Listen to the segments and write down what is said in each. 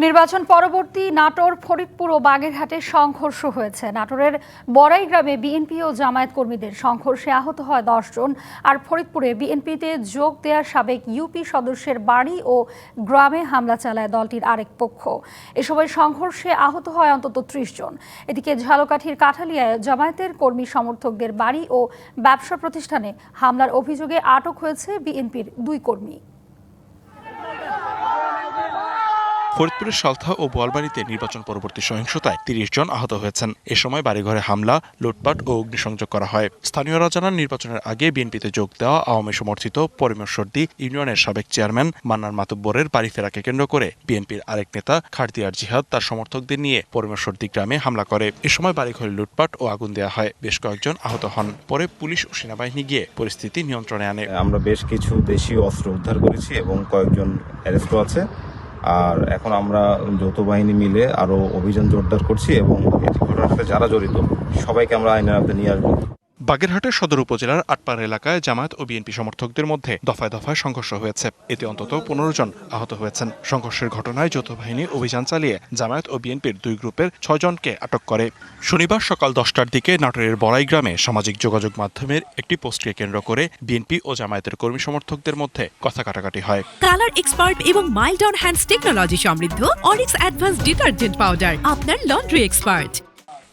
নির্বাচন পরবর্তী নাটোর, ফরিদপুর ও বাগেরহাটে সংঘর্ষ হয়েছে। নাটোরের বড়াই গ্রামে বিএনপি ও জামায়াত কর্মীদের সংঘর্ষে আহত হয় 10 জন। আর ফরিদপুরে বিএনপিতে যোগ দেওয়ার সাবেক ইউপি সদস্যের বাড়ি ও গ্রামে হামলা চালায় দলটির আরেক পক্ষ। এ সময় সংঘর্ষে আহত হয় অন্তত 30 জন। এদিকে ঝালকাঠির কাঠালিয়ায় জামায়াতের কর্মী সমর্থকদের বাড়ি ও ব্যবসা প্রতিষ্ঠানে হামলার অভিযোগে আটক হয়েছে বিএনপির 2 কর্মী। ফরিদপুরের সালথা ও বোয়ালবাড়িতে নির্বাচন পরবর্তী সহিংসতায় 30 জন আহত হয়েছেন। এ সময় বাড়িঘরে হামলা, লুটপাট ও অগ্নিসংযোগ করা হয়। স্থানীয়রা জানান, নির্বাচনের আগে বিএনপিতে যোগ দেওয়া আওয়ামী সমর্থিত পরিমরসর্দি ইউনিয়নের সাবেক চেয়ারম্যান মান্নান মাতুব্বরের বাড়ি ফেরাকে কেন্দ্র করে বিএনপির আরেক নেতা খারদিয়ার জিহাদ তার সমর্থকদের নিয়ে পরিমরসর্দি গ্রামে হামলা করে। এ সময় বাড়িঘরে লুটপাট ও আগুন দেওয়া হয়। বেশ কয়েকজন আহত হন। পরে পুলিশ ও সেনাবাহিনী গিয়ে পরিস্থিতি নিয়ন্ত্রণে আনে। আমরা বেশ কিছু দেশীয় অস্ত্র উদ্ধার করেছি এবং কয়েকজন অ্যারেস্টও আছে। আর এখন আমরা যৌথ বাহিনী মিলে আরো অভিযান জোরদার করছি এবং এটি ঘটনার সাথে যারা জড়িত সবাইকে আমরা আইনের আওতায় নিয়ে আসবো। বাগেরহাটের সদর উপজেলার আটপাড়া এলাকায় জামায়াত ও বিএনপি সমর্থকদের মধ্যে দফায় দফায় সংঘর্ষ হয়েছে। এতে অন্তত 15 জন আহত হয়েছেন। সংঘর্ষের ঘটনায় যৌথ বাহিনী অভিযান চালিয়ে জামায়াত ও বিএনপির 2 গ্রুপের 6 জনকে আটক করে। শনিবার সকাল 10টার দিকে নাটোরের বড়াই গ্রামে সামাজিক যোগাযোগ মাধ্যমের একটি পোস্টকে কেন্দ্র করে বিএনপি ও জামায়াতের কর্মী সমর্থকদের মধ্যে কথা কাটাকাটি হয়। কালার এক্সপার্ট এবং মাইল্ড অন হ্যান্ডস টেকনোলজি সমৃদ্ধ অরিক্স অ্যাডভান্স ডিটারজেন্ট পাউডার আপনার লন্ড্রি এক্সপার্ট।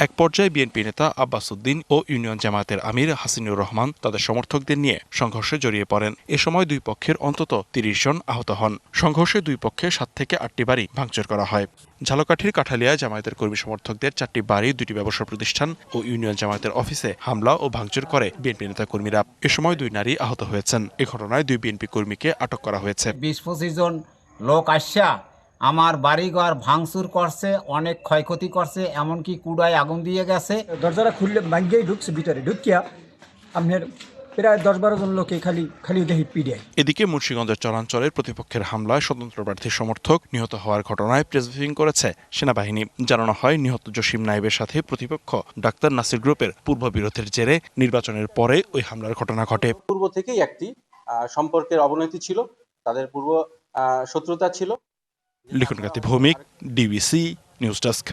এক পর্যায়ে বিএনপি নেতা আব্বাস উদ্দিন ও ইউনিয়ন জামায়াতের আমির হাসিনুর রহমান তাদের সমর্থকদের নিয়ে সংঘর্ষে জড়িয়ে পড়েন। এ সময় 2 পক্ষের অন্তত 30 জন আহত হন। সংঘর্ষে 2 পক্ষে 7 থেকে 8টি বাড়ি ভাঙচুর করা হয়। ঝালকাঠির কাঠালিয়ায় জামায়াতের কর্মী সমর্থকদের 4টি বাড়ি, 2টি ব্যবসা প্রতিষ্ঠান ও ইউনিয়ন জামায়াতের অফিসে হামলা ও ভাঙচুর করে বিএনপি নেতা কর্মীরা। এ সময় 2 নারী আহত হয়েছেন। এ ঘটনায় 2 বিএনপি কর্মীকে আটক করা হয়েছে। 20-25 জন লোক আসা আমার বাড়িঘর ভাঙচুর করছে, অনেক ক্ষয়ক্ষতি করছে, এমনকি কুড়ায় আগুন দিয়ে গেছে। দরজাটা খুললে ভাঙ্গেই ঢুকছে, ভিতরে ঢুকিয়া আপনার প্রায় 10-12 জন লোকে খালি দেহি পিড়ে। এদিকে মুন্সিগঞ্জের চরাঞ্চলের প্রতিপক্ষের হামলায় স্বতন্ত্র প্রার্থীর সমর্থক নিহত হওয়ার ঘটনায় প্রেস ব্রিফিং করেছে সেনাবাহিনী। জানানো হয়, নিহত জসিম নায়েবের সাথে প্রতিপক্ষ ডাক্তার নাসির গ্রুপের পূর্ববিরোধের জেরে নির্বাচনের পরে ওই হামলার ঘটনা ঘটে। পূর্ব থেকেই একটি সম্পর্কের অবনতি ছিল, তাদের পূর্ব শত্রুতা ছিল। লিখনকাতি ভৌমিক, ডিবিসি নিউজ ডেস্ক।